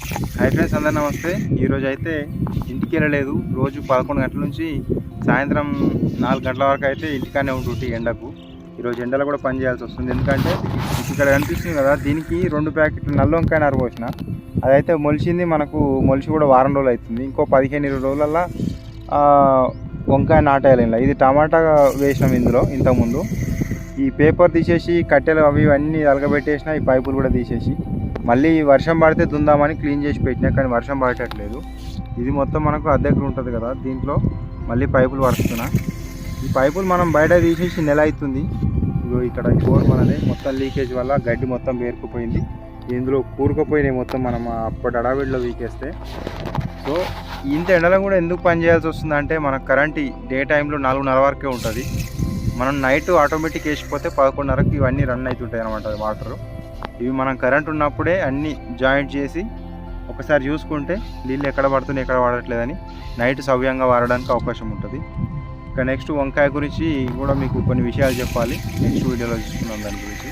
Hi friends, అందరూ నమస్తే. ఈరోజు అయితే ఇంటికి వెళ్ళలేదు. రోజు 11 గంటల నుంచి సాయంత్రం 4 గంటల వరకు అయితే ఇంటికానే ఉంటుంటే ఎండకు. ఈరోజు ఎండలో కూడా పని చేయాల్సి వస్తుంది. ఎందుకంటే ఇక్కడ కనిపిస్తుంది కదా, దీనికి 2 ప్యాకెట్లు నల్ల వంకాయ నారు పోసిన. అదైతే మొలిచింది. మనకు మొలిచి కూడా వారం రోజులు అవుతుంది. ఇంకో 15-20 రోజులల్లో వంకాయ నాటేయాలి. ఇది టమాటా వేసినాం ఇందులో ఇంతకుముందు. ఈ పేపర్ తీసేసి కట్టెలు అవి అన్నీ అలగబెట్టేసిన. ఈ పైపులు కూడా తీసేసి మళ్ళీ వర్షం పడితే దుందామని క్లీన్ చేసి పెట్టినా, కానీ వర్షం పడేటట్లేదు. ఇది మొత్తం మనకు అద్దెకు ఉంటుంది కదా, దీంట్లో మళ్ళీ పైపులు పడుతున్నా. ఈ పైపులు మనం బయట తీసేసి నెల అవుతుంది. ఇగో ఇక్కడ బోర్ మనది మొత్తం లీకేజ్ వల్ల గడ్డి మొత్తం పేరుకుపోయింది. ఇందులో కూరుకుపోయినాయి మొత్తం. మనం అప్పటి అడవిలో వీకేస్తే. సో ఇంత ఎండలో కూడా ఎందుకు పని చేయాల్సి వస్తుంది అంటే, మనకు కరెంట్ డే టైంలో 4:30 వరకే ఉంటుంది. మనం నైట్ ఆటోమేటిక్ వేసిపోతే 11:30కి ఇవన్నీ రన్ అవుతుంటాయి అన్నమాట వాటరు. ఇవి మనం కరెంట్ ఉన్నప్పుడే అన్నీ జాయింట్ చేసి ఒకసారి చూసుకుంటే నీళ్ళు ఎక్కడ పడుతున్నాయి ఎక్కడ పడట్లేదని నైట్ సవ్యంగా వాడడానికి అవకాశం ఉంటుంది. ఇక నెక్స్ట్ వంకాయ గురించి కూడా మీకు కొన్ని విషయాలు చెప్పాలి. నెక్స్ట్ వీడియోలో చూసుకుందాం దాని గురించి.